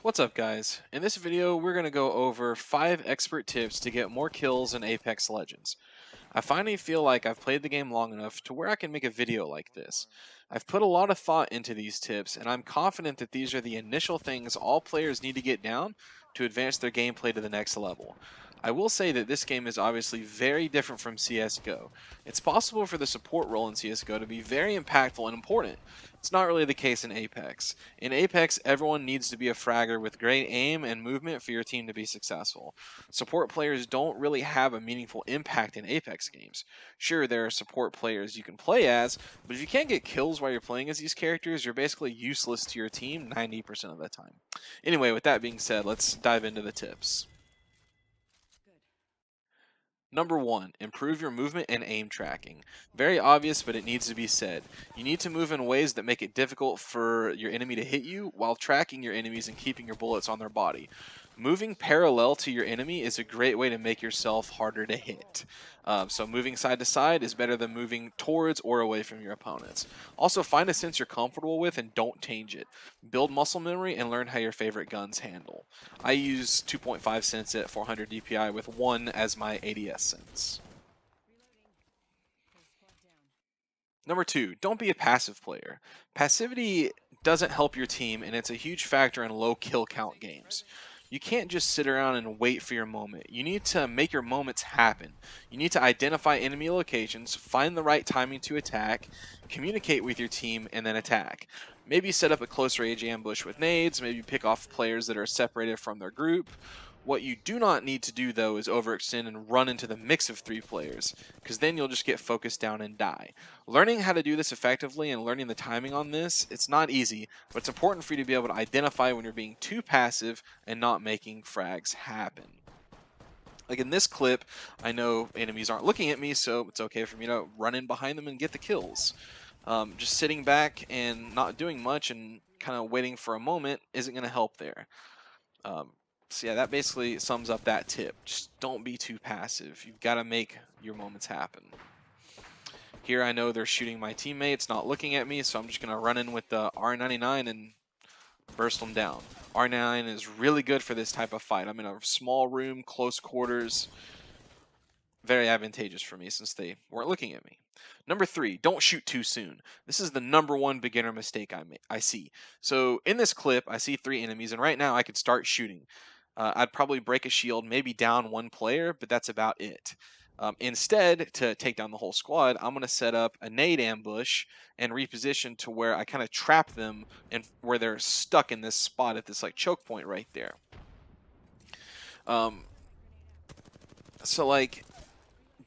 What's up, guys? In this video, we're going to go over 5 expert tips to get more kills in Apex Legends. I finally feel like I've played the game long enough to where I can make a video like this. I've put a lot of thought into these tips, and I'm confident that these are the initial things all players need to get down to advance their gameplay to the next level. I will say that this game is obviously very different from CSGO. It's possible for the support role in CSGO to be very impactful and important. It's not really the case in Apex. In Apex, everyone needs to be a fragger with great aim and movement for your team to be successful. Support players don't really have a meaningful impact in Apex games. Sure, there are support players you can play as, but if you can't get kills while you're playing as these characters, you're basically useless to your team 90% of the time. Anyway, with that being said, let's dive into the tips. Number 1, improve your movement and aim tracking. Very obvious, but it needs to be said. You need to move in ways that make it difficult for your enemy to hit you while tracking your enemies and keeping your bullets on their body. Moving parallel to your enemy is a great way to make yourself harder to hit. So moving side to side is better than moving towards or away from your opponents. Also, find a sense you're comfortable with and don't change it. Build muscle memory and learn how your favorite guns handle. I use 2.5 cents at 400 DPI with 1 as my ADS sense. Number 2, don't be a passive player. Passivity doesn't help your team, and it's a huge factor in low kill count games. You can't just sit around and wait for your moment. You need to make your moments happen. You need to identify enemy locations, find the right timing to attack, communicate with your team, and then attack. Maybe set up a close range ambush with nades, maybe pick off players that are separated from their group. What you do not need to do, though, is overextend and run into the mix of 3 players, because then you'll just get focused down and die. Learning how to do this effectively and learning the timing on this, it's not easy, but it's important for you to be able to identify when you're being too passive and not making frags happen. Like in this clip, I know enemies aren't looking at me, so it's okay for me to run in behind them and get the kills. Just sitting back and not doing much and kind of waiting for a moment isn't going to help there. So yeah, that basically sums up that tip. Just don't be too passive. You've got to make your moments happen. Here I know they're shooting my teammates, not looking at me, so I'm just going to run in with the R99 and burst them down. R99 is really good for this type of fight. I'm in a small room, close quarters. Very advantageous for me since they weren't looking at me. Number 3, don't shoot too soon. This is the number 1 beginner mistake I see. So in this clip, I see 3 enemies, and right now I could start shooting. I'd probably break a shield, maybe down 1 player, but that's about it. Instead, to take down the whole squad, I'm going to set up a nade ambush and reposition to where I kind of trap them and where they're stuck in this spot at this like choke point right there. So like,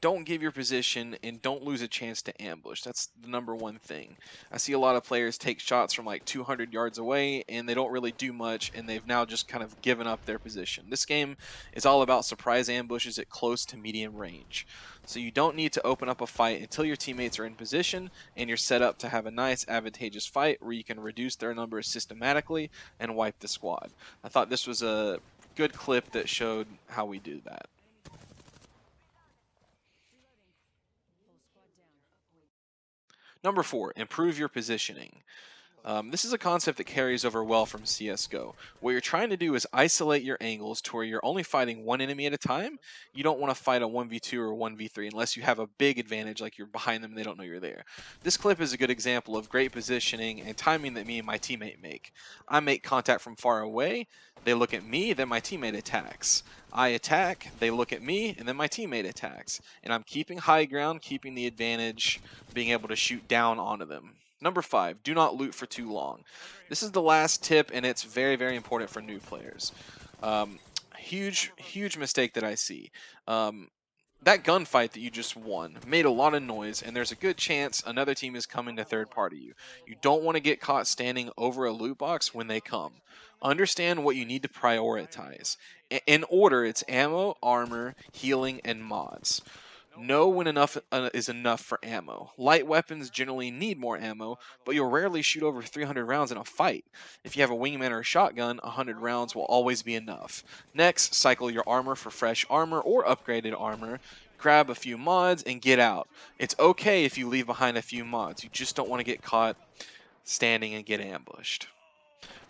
don't give your position and don't lose a chance to ambush. That's the number 1 thing. I see a lot of players take shots from like 200 yards away and they don't really do much, and they've now just kind of given up their position. This game is all about surprise ambushes at close to medium range. So you don't need to open up a fight until your teammates are in position and you're set up to have a nice advantageous fight where you can reduce their numbers systematically and wipe the squad. I thought this was a good clip that showed how we do that. Number 4, improve your positioning. This is a concept that carries over well from CSGO. What you're trying to do is isolate your angles to where you're only fighting 1 enemy at a time. You don't want to fight a 1v2 or 1v3 unless you have a big advantage, like you're behind them and they don't know you're there. This clip is a good example of great positioning and timing that me and my teammate make. I make contact from far away, they look at me, then my teammate attacks. I attack, they look at me, and then my teammate attacks. And I'm keeping high ground, keeping the advantage, being able to shoot down onto them. Number 5, do not loot for too long. This is the last tip, and it's very, very important for new players. Huge mistake that I see. That gunfight that you just won made a lot of noise, and there's a good chance another team is coming to third party you. You don't want to get caught standing over a loot box when they come. Understand what you need to prioritize. In order, it's ammo, armor, healing, and mods. Know when enough is enough for ammo. Light weapons generally need more ammo, but you'll rarely shoot over 300 rounds in a fight. If you have a wingman or a shotgun, 100 rounds will always be enough. Next, cycle your armor for fresh armor or upgraded armor. Grab a few mods and get out. It's okay if you leave behind a few mods. You just don't want to get caught standing and get ambushed.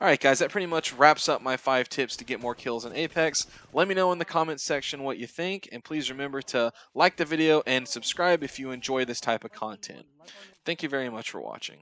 All right, guys, that pretty much wraps up my 5 tips to get more kills in Apex. Let me know in the comments section what you think, and please remember to like the video and subscribe if you enjoy this type of content. Thank you very much for watching.